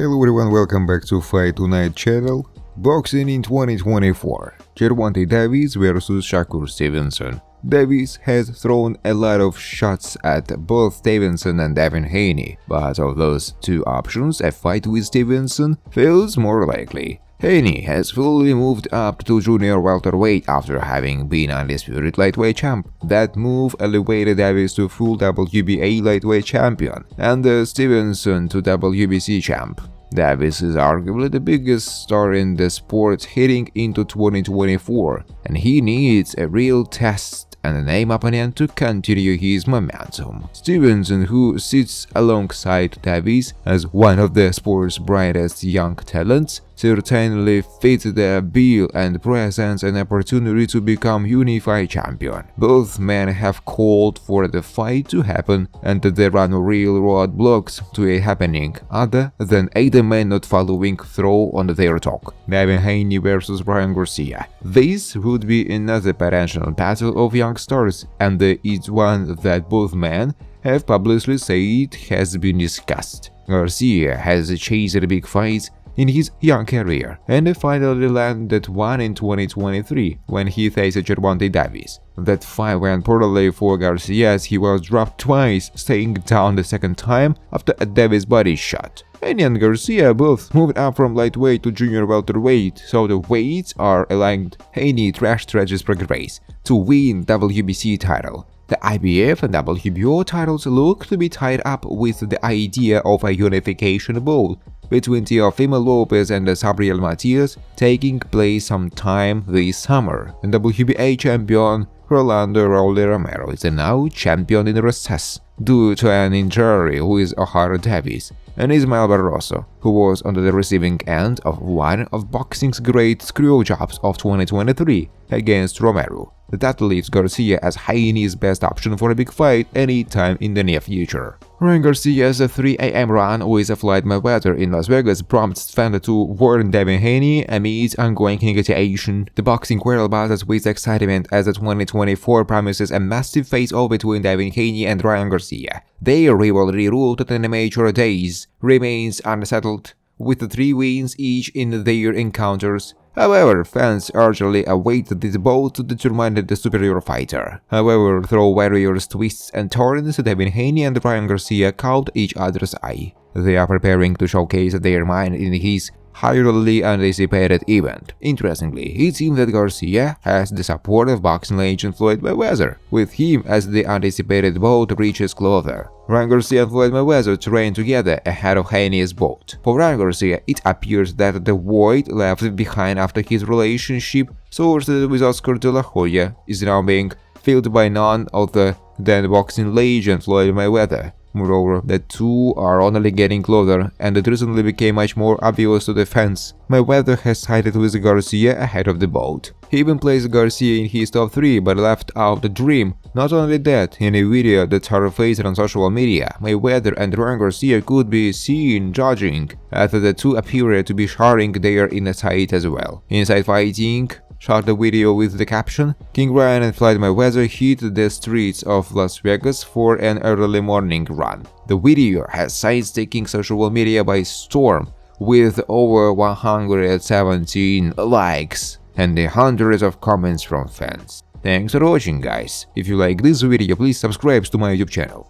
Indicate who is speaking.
Speaker 1: Hello everyone, welcome back to Fight Tonight channel. Boxing in 2024. Gervonta Davis vs Shakur Stevenson. Davies has thrown a lot of shots at both Stevenson and Devin Haney, but of those two options, a fight with Stevenson feels more likely. Haney has fully moved up to junior welterweight after having been undisputed lightweight champ. That move elevated Davies to full WBA lightweight champion, and Stevenson to WBC champ. Davies is arguably the biggest star in the sport heading into 2024, and he needs a real test and a name opponent to continue his momentum. Stevenson, who sits alongside Davies as one of the sport's brightest young talents, certainly fits the bill and presents an opportunity to become unified champion. Both men have called for the fight to happen, and there are no real roadblocks to it happening other than either man not following through on their talk. Devin Haney vs Haney Garcia. This would be another potential battle of young stars, and it's one that both men have publicly said has been discussed. Garcia has chased big fights in his young career, and finally landed one in 2023 when he faced Gervonta Davis. That fight went poorly for Garcia as he was dropped twice, staying down the second time after a Davis body shot. Haney and Garcia both moved up from lightweight to junior welterweight, so the weights are aligned. Haney thrashed Regis Prograis to win WBC title. The IBF and WBO titles look to be tied up with the idea of a unification bout between Teofimo Lopez and Subriel Matías taking place sometime this summer. And WBA champion Rolando Romero is now champion in recess due to an injury with Ohara Davies, and Ismael Barroso, who was on the receiving end of one of boxing's great screwjobs of 2023 against Romero. That leaves Garcia as Haney's best option for a big fight anytime in the near future. Haney Garcia's 3 a.m. run with a Floyd Mayweather in Las Vegas prompts fans to warn Devin Haney amid ongoing negotiation. The boxing world buzzes with excitement as the 2024 promises a massive face-off between Devin Haney and Haney Garcia. Their rivalry rooted in amateur days remains unsettled, with 3 wins each in their encounters. However, fans urgently await this bout to determine the superior fighter. However, through various twists and turns, Devin Haney and Haney Garcia caught each other's eye. They are preparing to showcase their mind in his highly anticipated event. Interestingly, it seems that Garcia has the support of boxing legend Floyd Mayweather, with him as the anticipated bout reaches closer. Haney Garcia and Floyd Mayweather trained together ahead of Haney's bout. For Haney Garcia, it appears that the void left behind after his relationship, sourced with Oscar de la Hoya, is now being filled by none other than boxing legend Floyd Mayweather. Moreover, the two are only getting closer, and it recently became much more obvious to the fans. Mayweather has sided with Garcia ahead of the bout. He even placed Garcia in his top 3 but left out the dream. Not only that, in a video that surfaced on social media, Mayweather and Haney Garcia could be seen judging, as the two appeared to be sharing their insight as well. Inside Fighting shot the video with the caption, "King Ryan and Floyd Mayweather hit the streets of Las Vegas for an early morning run." The video has since taken social media by storm, with over 117 likes and hundreds of comments from fans. Thanks for watching, guys. If you like this video, please subscribe to my YouTube channel.